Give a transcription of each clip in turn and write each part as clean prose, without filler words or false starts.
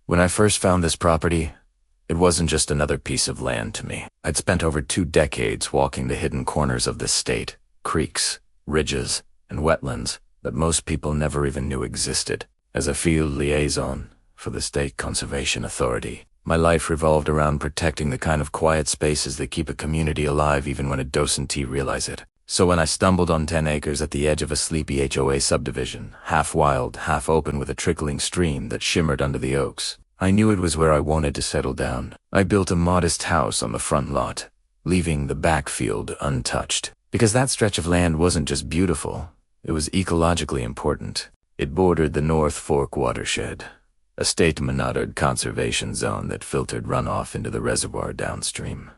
When I first found this property, it wasn't just another piece of land to me. I'd spent over 2 decades walking the hidden corners of this state, creeks, ridges, and wetlands that most people never even knew existed. As a field liaison for the State Conservation Authority, my life revolved around protecting the kind of quiet spaces that keep a community alive even when it doesn't realize it. So when I stumbled on 10 acres at the edge of a sleepy HOA subdivision, half wild, half open with a trickling stream that shimmered under the oaks, I knew it was where I wanted to settle down. I built a modest house on the front lot, leaving the backfield untouched. Because that stretch of land wasn't just beautiful, it was ecologically important. It bordered the North Fork watershed, a state-monitored conservation zone that filtered runoff into the reservoir downstream.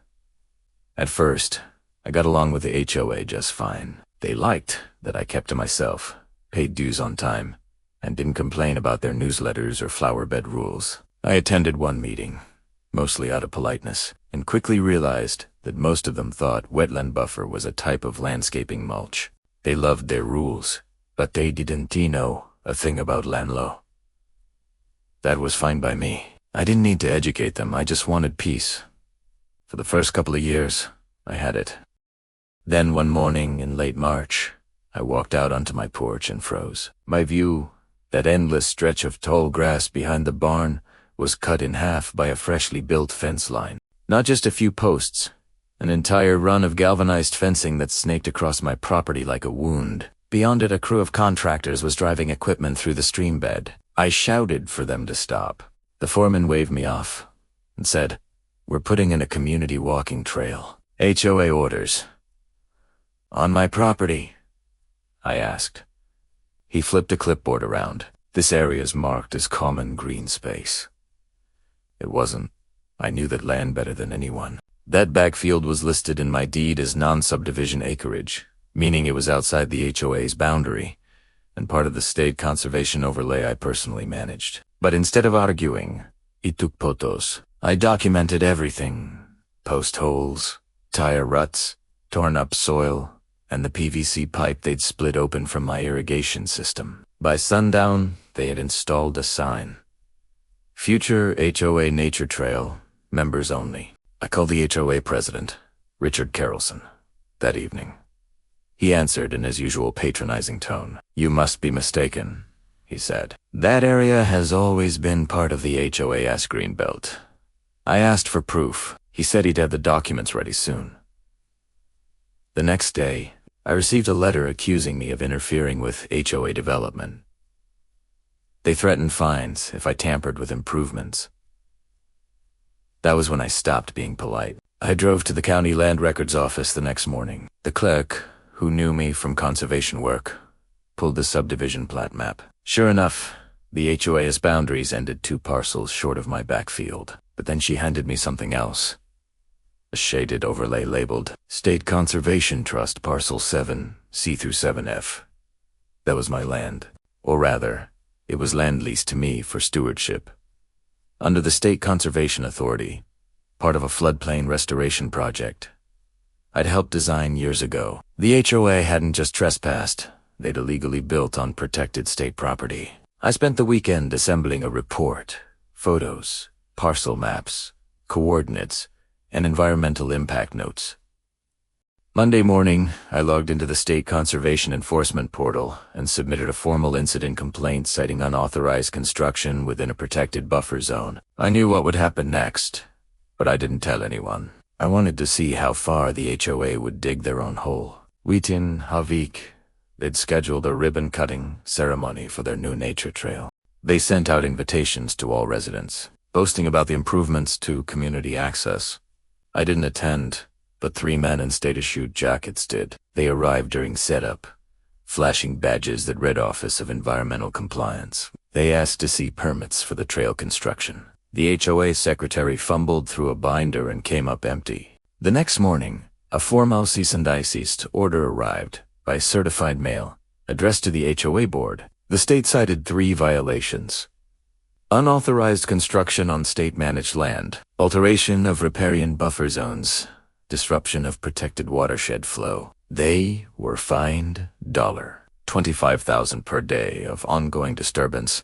At first, I got along with the HOA just fine. They liked that I kept to myself, paid dues on time, and didn't complain about their newsletters or flower bed rules. I attended one meeting, mostly out of politeness, and quickly realized that most of them thought wetland buffer was a type of landscaping mulch. They loved their rules, but they didn't know a thing about land law. That was fine by me. I didn't need to educate them, I just wanted peace. For the first couple of years, I had it. Then one morning in late March, I walked out onto my porch and froze. My view, that endless stretch of tall grass behind the barn, was cut in half by a freshly built fence line. Not just a few posts, an entire run of galvanized fencing that snaked across my property like a wound. Beyond it, a crew of contractors was driving equipment through the stream bed. I shouted for them to stop. The foreman waved me off and said, "We're putting in a community walking trail. HOA orders." "On my property?" I asked. He flipped a clipboard around. "This area is marked as common green space." It wasn't. I knew that land better than anyone. That backfield was listed in my deed as non-subdivision acreage, meaning it was outside the HOA's boundary, and part of the state conservation overlay I personally managed. But instead of arguing, I took photos. I documented everything: post holes, tire ruts, torn up soil, and the PVC pipe they'd split open from my irrigation system. By sundown, they had installed a sign: "Future HOA Nature Trail, members only." I called the HOA president, Richard Carrollson, that evening. He answered in his usual patronizing tone. "You must be mistaken," he said. "That area has always been part of the HOA's greenbelt." I asked for proof. He said he'd have the documents ready soon. The next day, I received a letter accusing me of interfering with HOA development. They threatened fines if I tampered with improvements. That was when I stopped being polite. I drove to the county land records office the next morning. The clerk, who knew me from conservation work, pulled the subdivision plat map. Sure enough, the HOA's boundaries ended 2 parcels short of my backfield. But then she handed me something else. A shaded overlay labeled State Conservation Trust Parcel 7, C through 7F. That was my land. Or rather, it was land leased to me for stewardship. Under the State Conservation Authority, part of a floodplain restoration project I'd helped design years ago. The HOA hadn't just trespassed, they'd illegally built on protected state property. I spent the weekend assembling a report, photos, parcel maps, coordinates, and environmental impact notes. Monday morning, I logged into the State Conservation Enforcement portal and submitted a formal incident complaint citing unauthorized construction within a protected buffer zone. I knew what would happen next, but I didn't tell anyone. I wanted to see how far the HOA would dig their own hole. Wheaton, Havik, they'd scheduled a ribbon-cutting ceremony for their new nature trail. They sent out invitations to all residents, boasting about the improvements to community access. I didn't attend, but 3 men in state-issued jackets did. They arrived during setup, flashing badges that read Office of Environmental Compliance. They asked to see permits for the trail construction. The HOA secretary fumbled through a binder and came up empty. The next morning, a formal cease and desist order arrived by certified mail, addressed to the HOA board. The state cited 3 violations: unauthorized construction on state-managed land, alteration of riparian buffer zones, disruption of protected watershed flow. They were fined $25,000 per day of ongoing disturbance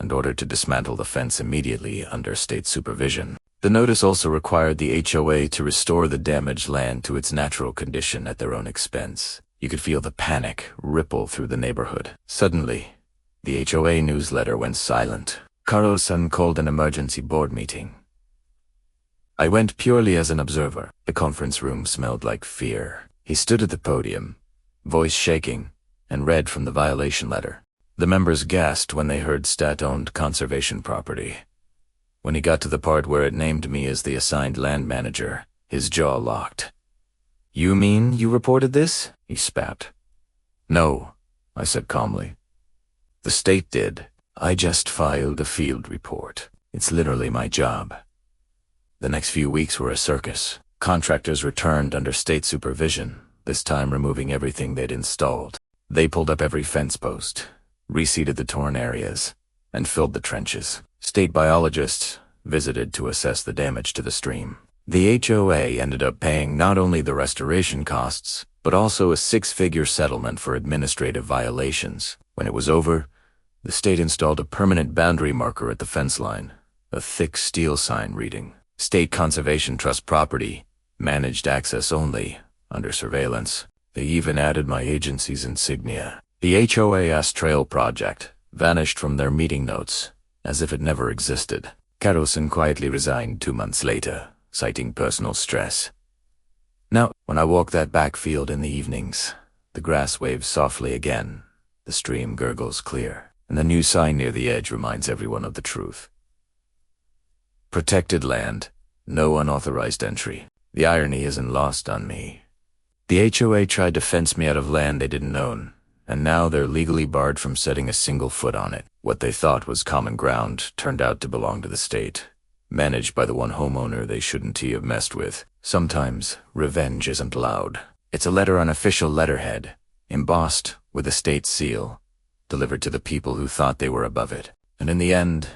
and ordered to dismantle the fence immediately under state supervision. The notice also required the HOA to restore the damaged land to its natural condition at their own expense. You could feel the panic ripple through the neighborhood. Suddenly, the HOA newsletter went silent. Karo-san called an emergency board meeting. I went purely as an observer. The conference room smelled like fear. He stood at the podium, voice shaking, and read from the violation letter. The members gasped when they heard state-owned conservation property. When he got to the part where it named me as the assigned land manager, his jaw locked. "You mean you reported this?" he spat. "No," I said calmly. "The state did. I just filed a field report. It's literally my job." The next few weeks were a circus. Contractors returned under state supervision, this time removing everything they'd installed. They pulled up every fence post, reseeded the torn areas, and filled the trenches. State biologists visited to assess the damage to the stream. The HOA ended up paying not only the restoration costs, but also a six-figure settlement for administrative violations. When it was over, the state installed a permanent boundary marker at the fence line, a thick steel sign reading, "State Conservation Trust property, managed access only, under surveillance." They even added my agency's insignia. The HOA's trail project vanished from their meeting notes, as if it never existed. Karo-san quietly resigned 2 months later, citing personal stress. Now, when I walk that backfield in the evenings, the grass waves softly again, the stream gurgles clear, and the new sign near the edge reminds everyone of the truth. Protected land, no unauthorized entry. The irony isn't lost on me. The HOA tried to fence me out of land they didn't own, and now they're legally barred from setting a single foot on it. What they thought was common ground turned out to belong to the state, managed by the one homeowner they shouldn't have messed with. Sometimes, revenge isn't loud. It's a letter on official letterhead, embossed with a state seal, delivered to the people who thought they were above it. And in the end,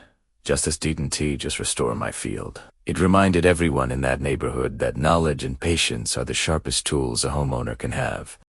justice didn't just restore my field. It reminded everyone in that neighborhood that knowledge and patience are the sharpest tools a homeowner can have.